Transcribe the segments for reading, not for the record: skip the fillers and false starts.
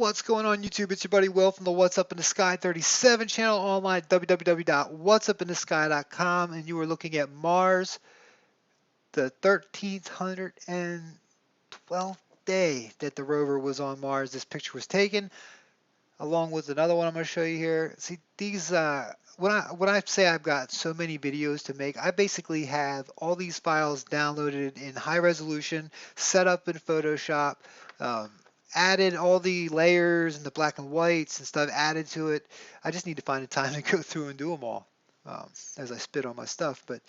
What's going on YouTube? It's your buddy Will from the What's Up in the Sky 37 channel online at www.whatsupinthesky.com, and you are looking at Mars, the 1312th day that the rover was on Mars. This picture was taken along with another one I'm going to show you here. See these when I say I've got so many videos to make, I basically have all these files downloaded in high resolution, set up in Photoshop, um, added all the layers and the black and whites and stuff added to it. I just need to find a time to go through and do them all as I spit on my stuff. But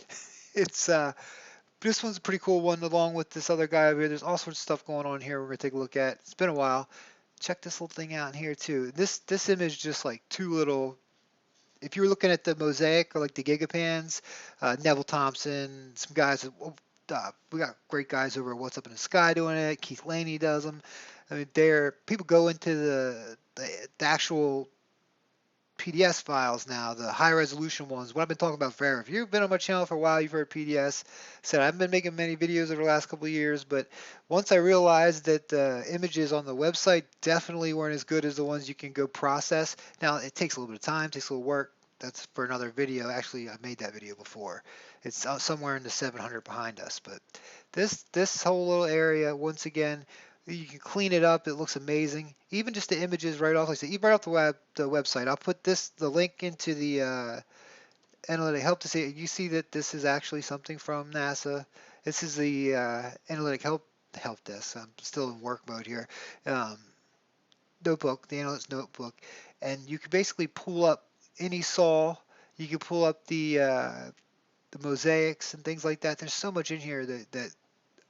it's this one's a pretty cool one along with this other guy over here. There's all sorts of stuff going on here we're going to take a look at. It's been a while. Check this little thing out here too. This image just like two little. If you were looking at the mosaic or like the gigapans, Neville Thompson, some guys. We got great guys over at What's Up in the Sky doing it. Keith Laney does them. I mean, people go into the actual PDS files now, the high resolution ones, what I've been talking about forever. If you've been on my channel for a while, you've heard PDS. Said I haven't been making many videos over the last couple of years, but once I realized that the images on the website definitely weren't as good as the ones you can go process. Now, it takes a little bit of time, takes a little work. That's for another video. Actually, I made that video before. It's somewhere in the 700 behind us. But this whole little area, once again, you can clean it up. It looks amazing. Even just the images right off, like I said, even right off the website. I'll put the link into the analytic help to see. You see that this is actually something from NASA. This is the analytic help desk. I'm still in work mode here. Um, Notebook, the analytics notebook, and you can basically pull up any saw. You can pull up the mosaics and things like that. There's so much in here that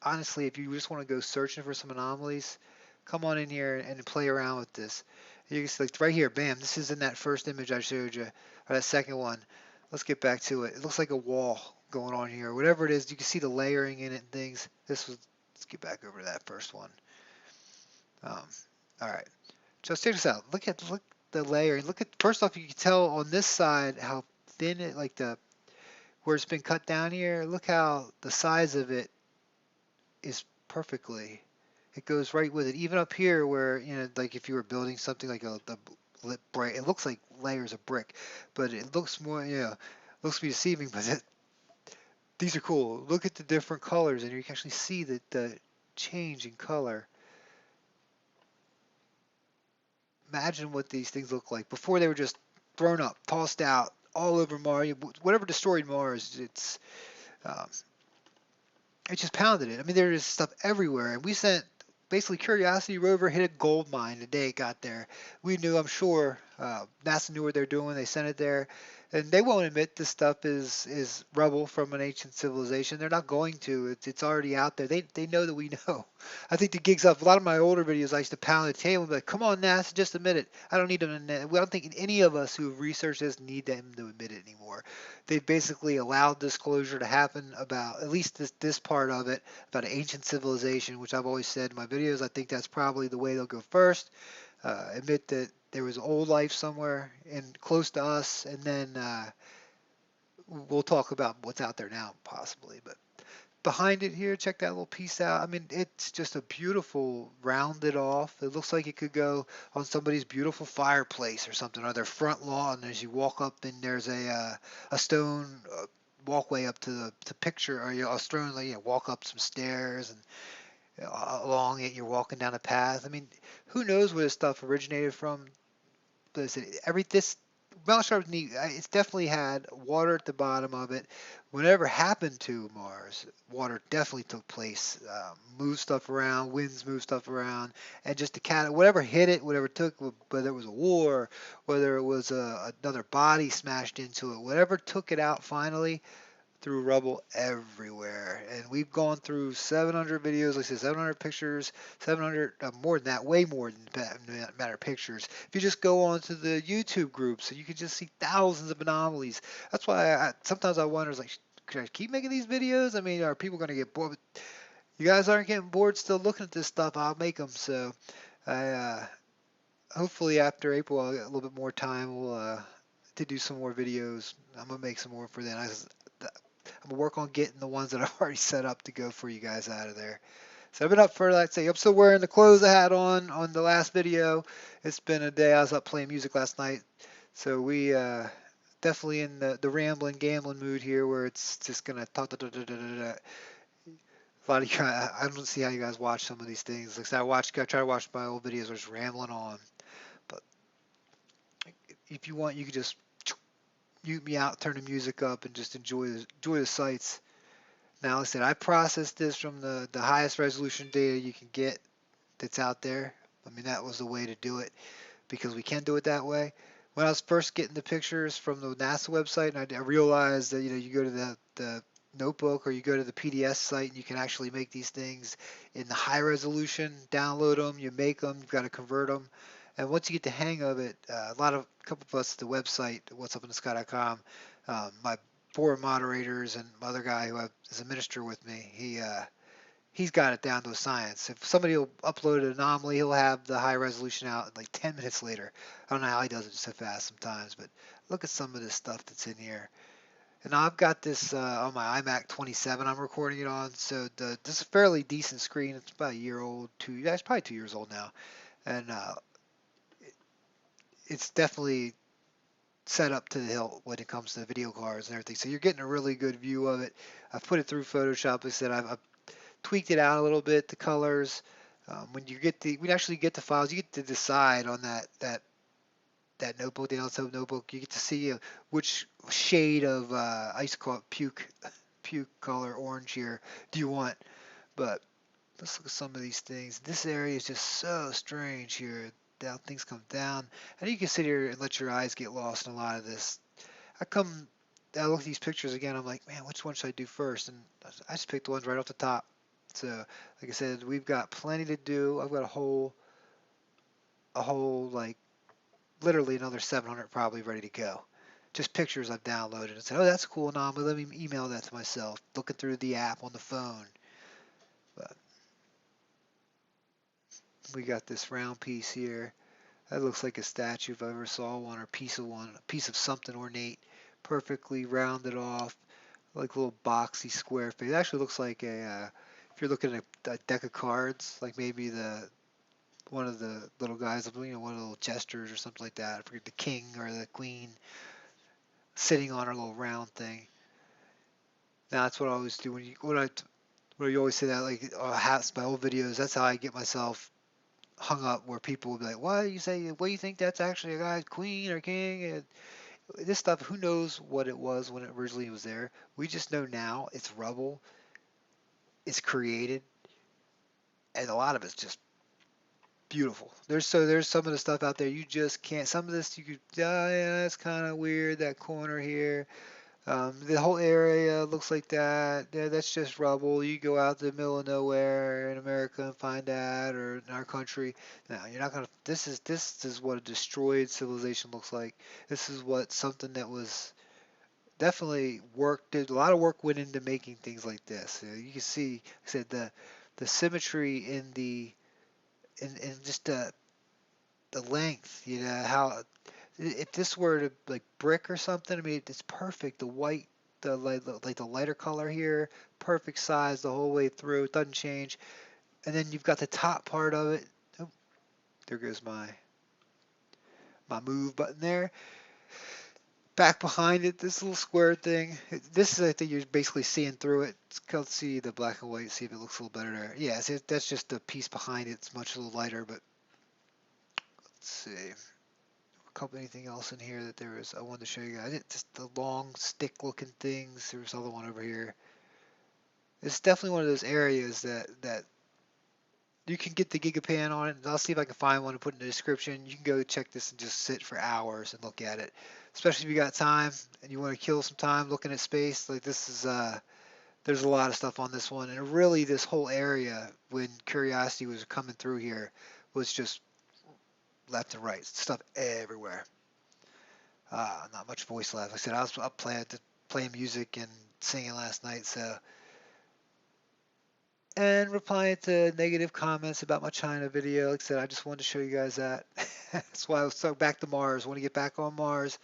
honestly, if you just want to go searching for some anomalies, come on in here and play around with this. You can see like right here, bam, this is in that first image I showed you, or that second one. Let's get back to it. It looks like a wall going on here. Whatever it is, you can see the layering in it and things. Let's get back over to that first one. Um, all right, just check this out. Look the layering. Look at, first off, you can tell on this side how thin it, like where it's been cut down here. Look how the size of it is perfectly. It goes right with it. Even up here where, like if you were building something like a lit bright, it looks like layers of brick, but it looks more, looks to be deceiving, but these are cool. Look at the different colors and you can actually see the change in color. Imagine what these things look like before they were just thrown up, tossed out all over Mars. Whatever destroyed Mars, um, it just pounded it. I mean, there's stuff everywhere, and we sent basically Curiosity rover hit a gold mine the day it got there. We knew, I'm sure, NASA knew what they're doing. They sent it there, and they won't admit this stuff is rubble from an ancient civilization. They're not going to. It's already out there. They know that we know. I think the gig's up. A lot of my older videos, I used to pound the table and be like, "Come on, NASA, just admit it." I don't need them to admit. I don't think any of us who have researched this need them to admit it anymore. They've basically allowed disclosure to happen about at least this part of it, about ancient civilization, which I've always said in my videos. I think that's probably the way they'll go first. Admit that there was old life somewhere and close to us, and then we'll talk about what's out there now, possibly. But behind it here, check that little piece out. I mean, it's just a beautiful rounded off. It looks like it could go on somebody's beautiful fireplace or something, or their front lawn. As you walk up, and there's a stone walkway up to the picture, or a stone, like, walk up some stairs and along it, you're walking down a path. I mean, who knows where this stuff originated from? But this Mount Sharp's neat. It's definitely had water at the bottom of it. Whatever happened to Mars, water definitely took place. Moved stuff around, winds moved stuff around, and just the cat, whatever hit it, whatever took, whether it was a war, whether it was another body smashed into it, whatever took it out finally, through rubble everywhere. And we've gone through 700 videos, like I said, 700 pictures, 700, more than that, way more than that matter of pictures. If you just go onto the YouTube groups, you can just see thousands of anomalies. That's why sometimes I wonder, like, could I keep making these videos? I mean, are people going to get bored? You guys aren't getting bored still looking at this stuff. I'll make them. So hopefully after April, I'll get a little bit more time. We'll to do some more videos. I'm gonna make some more for then. I'm gonna work on getting the ones that I've already set up to go for you guys out of there. So I've been up for, like, say, I'm still wearing the clothes I had on the last video. It's been a day. I was up playing music last night, so we definitely in the rambling, gambling mood here, where it's just gonna talk. A lot of you, I don't see how you guys watch some of these things. Like I said, I try to watch my old videos, where it's rambling on. But if you want, you can just mute me out, turn the music up, and just enjoy the sights. Now, like I said, I processed this from the highest resolution data you can get that's out there. I mean, that was the way to do it, because we can do it that way. When I was first getting the pictures from the NASA website, and I realized that, you go to the notebook, or you go to the PDS site, and you can actually make these things in the high resolution, download them, you make them, you've got to convert them. And once you get the hang of it, a couple of us at the website, whatsupinthesky.com, my four moderators and my other guy who is a minister with me, he's got it down to a science. If somebody will upload an anomaly, he'll have the high resolution out like 10 minutes later. I don't know how he does it so fast sometimes, but look at some of this stuff that's in here. And now I've got this on my iMac 27 I'm recording it on, so this is a fairly decent screen. It's about a year old, it's probably 2 years old now. And it's definitely set up to the hilt when it comes to video cards and everything. So you're getting a really good view of it. I've put it through Photoshop. Like I said, I've tweaked it out a little bit, the colors. When you actually get the files, you get to decide on that notebook, the LSO notebook. You get to see which shade of I used to call it puke color orange here do you want. But let's look at some of these things. This area is just so strange here. Down things come down, and you can sit here and let your eyes get lost in a lot of this. I look at these pictures again. I'm like, man, which one should I do first? And I just picked the ones right off the top. So, like I said, we've got plenty to do. I've got a whole like literally another 700 probably ready to go. Just pictures I've downloaded and said, oh, that's a cool anomaly. Let me email that to myself. Looking through the app on the phone. But we got this round piece here. That looks like a statue if I ever saw one, or a piece of something ornate, perfectly rounded off, like a little boxy square face. It actually looks like if you're looking at a deck of cards, like maybe one of the little guys, one of the little jesters or something like that. I forget, the king or the queen sitting on her little round thing. Now that's what I always do when you always say that, like hats, my old videos. That's how I get myself hung up, where people will be like, "Why do you say? What do you think that's actually a guy's queen or king?" And this stuff, who knows what it was when it originally was there? We just know now it's rubble. It's created, and a lot of it's just beautiful. There's some of the stuff out there you just can't. Some of this you could, yeah, that's kind of weird. That corner here, the whole area looks like that. Yeah, that's just rubble. You go out to the middle of nowhere in America and find that, or in our country. No, you're not gonna. This is what a destroyed civilization looks like. This is what something that was definitely worked. Did a lot of work went into making things like this. You can see, like I said, the symmetry in just the length. How if this were to like brick or something, I mean, it's perfect. The white, like the lighter color here, perfect size the whole way through. It doesn't change. And then you've got the top part of it. Oh, there goes my move button there. Back behind it, this little square thing. This is, I think, you're basically seeing through it. Let's see the black and white, see if it looks a little better there. Yeah, see, that's just the piece behind it. It's much a little lighter, but let's see. Anything else in here that there is I wanted to show you guys. Just the long stick looking things. There's another one over here. It's definitely one of those areas that you can get the gigapan on it. I'll see if I can find one and put in the description. You can go check this and just sit for hours and look at it. Especially if you got time and you want to kill some time looking at space. Like this is there's a lot of stuff on this one, and really this whole area when Curiosity was coming through here was just left and right stuff everywhere. Not much voice left. Like I said, I was up playing music and singing last night, so and replying to negative comments about my China video. Like I said, I just wanted to show you guys that. That's why I was so back to Mars. I want to get back on Mars.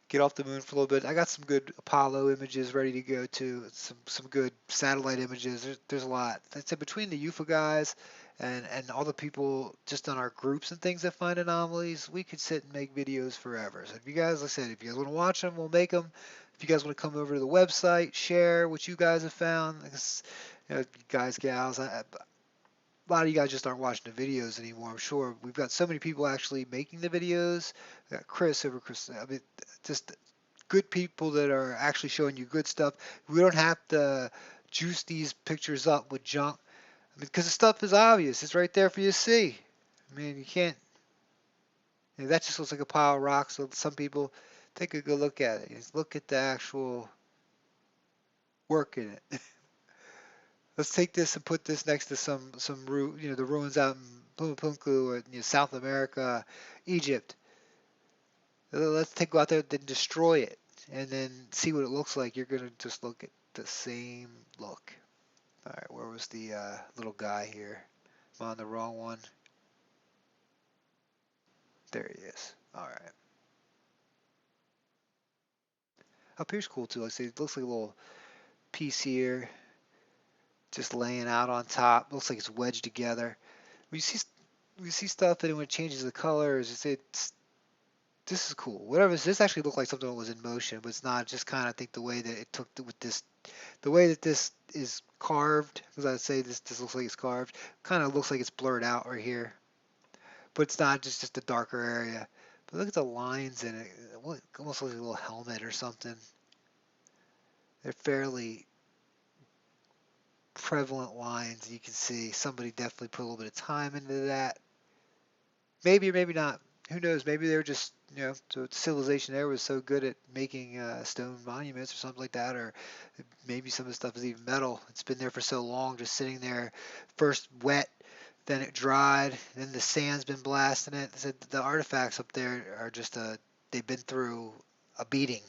get off the moon for a little bit. I got some good Apollo images ready to go too. Some good satellite images. There's a lot. I'd say between the UFO guys and all the people just on our groups and things that find anomalies, we could sit and make videos forever. So if you guys, like I said, if you guys want to watch them, we'll make them. If you guys want to come over to the website, share what you guys have found, you know, guys, gals, a lot of you guys just aren't watching the videos anymore. I'm sure we've got so many people actually making the videos. We got Chris over Chris. I mean, just good people that are actually showing you good stuff. We don't have to juice these pictures up with junk. I mean, because the stuff is obvious. It's right there for you to see. I mean, you can't. You know, that just looks like a pile of rocks. So some people take a good look at it. Just look at the actual work in it. Let's take this and put this next to you know, the ruins out in Pumapunku or you know, South America, Egypt. Let's go out there and destroy it, and then see what it looks like. You're gonna just look at the same look. All right, where was the little guy here? I'm on the wrong one. There he is. All right. Up here's cool too. Like I say, it looks like a little piece here, just laying out on top. Looks like it's wedged together. When you see stuff and when it changes the colors, it's this is cool. Whatever this actually looked like something that was in motion, but it's not. Just kind of think the way that it took with this, the way that this is carved. Because I'd say this looks like it's carved. Kind of looks like it's blurred out right here, but it's not. Just a darker area. But look at the lines in it. Almost looks like a little helmet or something. They're fairly prevalent lines. You can see somebody definitely put a little bit of time into that. Maybe or maybe not. Who knows? Maybe they were just, you know, so civilization there was so good at making stone monuments or something like that, or maybe some of the stuff is even metal. It's been there for so long, just sitting there, first wet, then it dried, then the sand's been blasting it. So the artifacts up there are just they've been through a beating,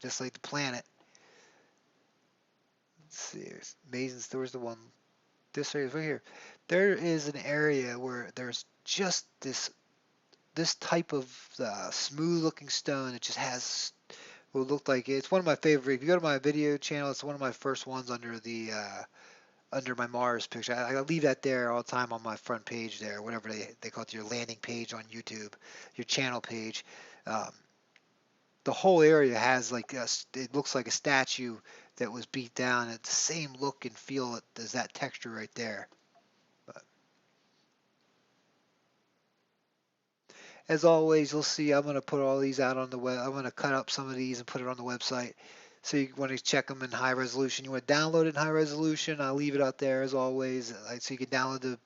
just like the planet. Let's see, it's amazing. There was the one, this area right here. There is an area where there's just this type of smooth looking stone. It just has what looked like it's one of my favorite. If you go to my video channel, it's one of my first ones under the under my Mars picture. I leave that there all the time on my front page there, whatever they call it, your landing page on YouTube, your channel page. Um, the whole area has like it looks like a statue that was beat down. It's the same look and feel as that texture right there. But as always, you'll see I'm going to put all these out on the web. I'm going to cut up some of these and put it on the website. So you want to check them in high resolution. You want to download it in high resolution. I'll leave it out there as always. So you can download the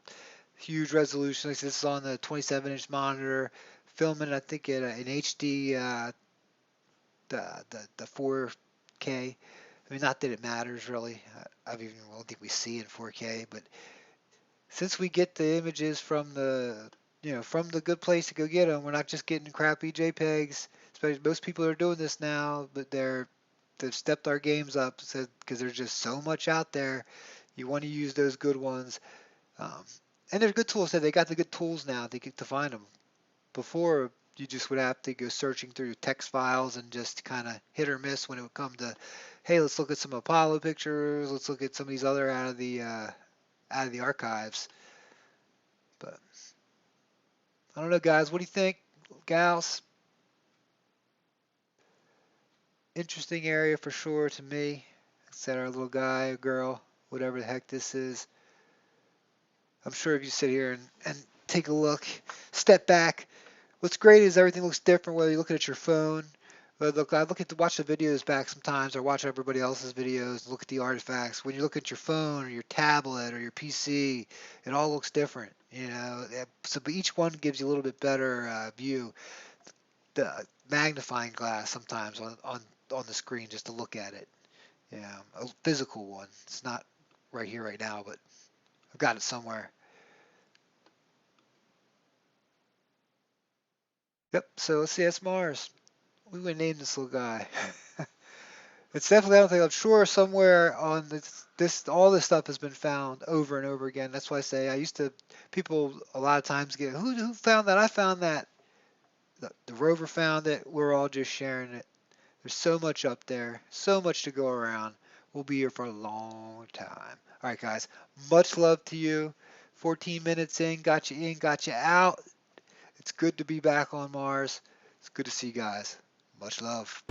huge resolution. Like this is on the 27-inch monitor. Filming, I think, in HD, the 4K. I mean, not that it matters really. I don't think we see in 4K, but since we get the images from the from the good place to go get them, we're not just getting crappy JPEGs. Especially most people are doing this now, but they've stepped our games up because there's just so much out there. You want to use those good ones, um, and there's good tools. So they got the good tools now to find them. Before you just would have to go searching through text files and just kind of hit or miss when it would come to, hey, let's look at some Apollo pictures. Let's look at some of these other out of the archives. But I don't know, guys. What do you think, gals? Interesting area for sure to me. Said our little guy, girl, whatever the heck this is. I'm sure if you sit here and take a look, step back. What's great is everything looks different whether you're looking at your phone. But look, I watch the videos back sometimes, or watch everybody else's videos, look at the artifacts. When you look at your phone or your tablet or your PC, it all looks different. You know, so but each one gives you a little bit better view. The magnifying glass sometimes on the screen just to look at it. Yeah, a physical one. It's not right here right now, but I've got it somewhere. Yep. So let's see. That's Mars. We would name this little guy. It's definitely. I don't think. I'm sure somewhere on this all this stuff has been found over and over again. That's why I say I used to. People a lot of times get who found that? I found that. The rover found it. We're all just sharing it. There's so much up there, so much to go around. We'll be here for a long time. All right, guys, much love to you. 14 minutes in, got you out. It's good to be back on Mars. It's good to see you guys. Much love.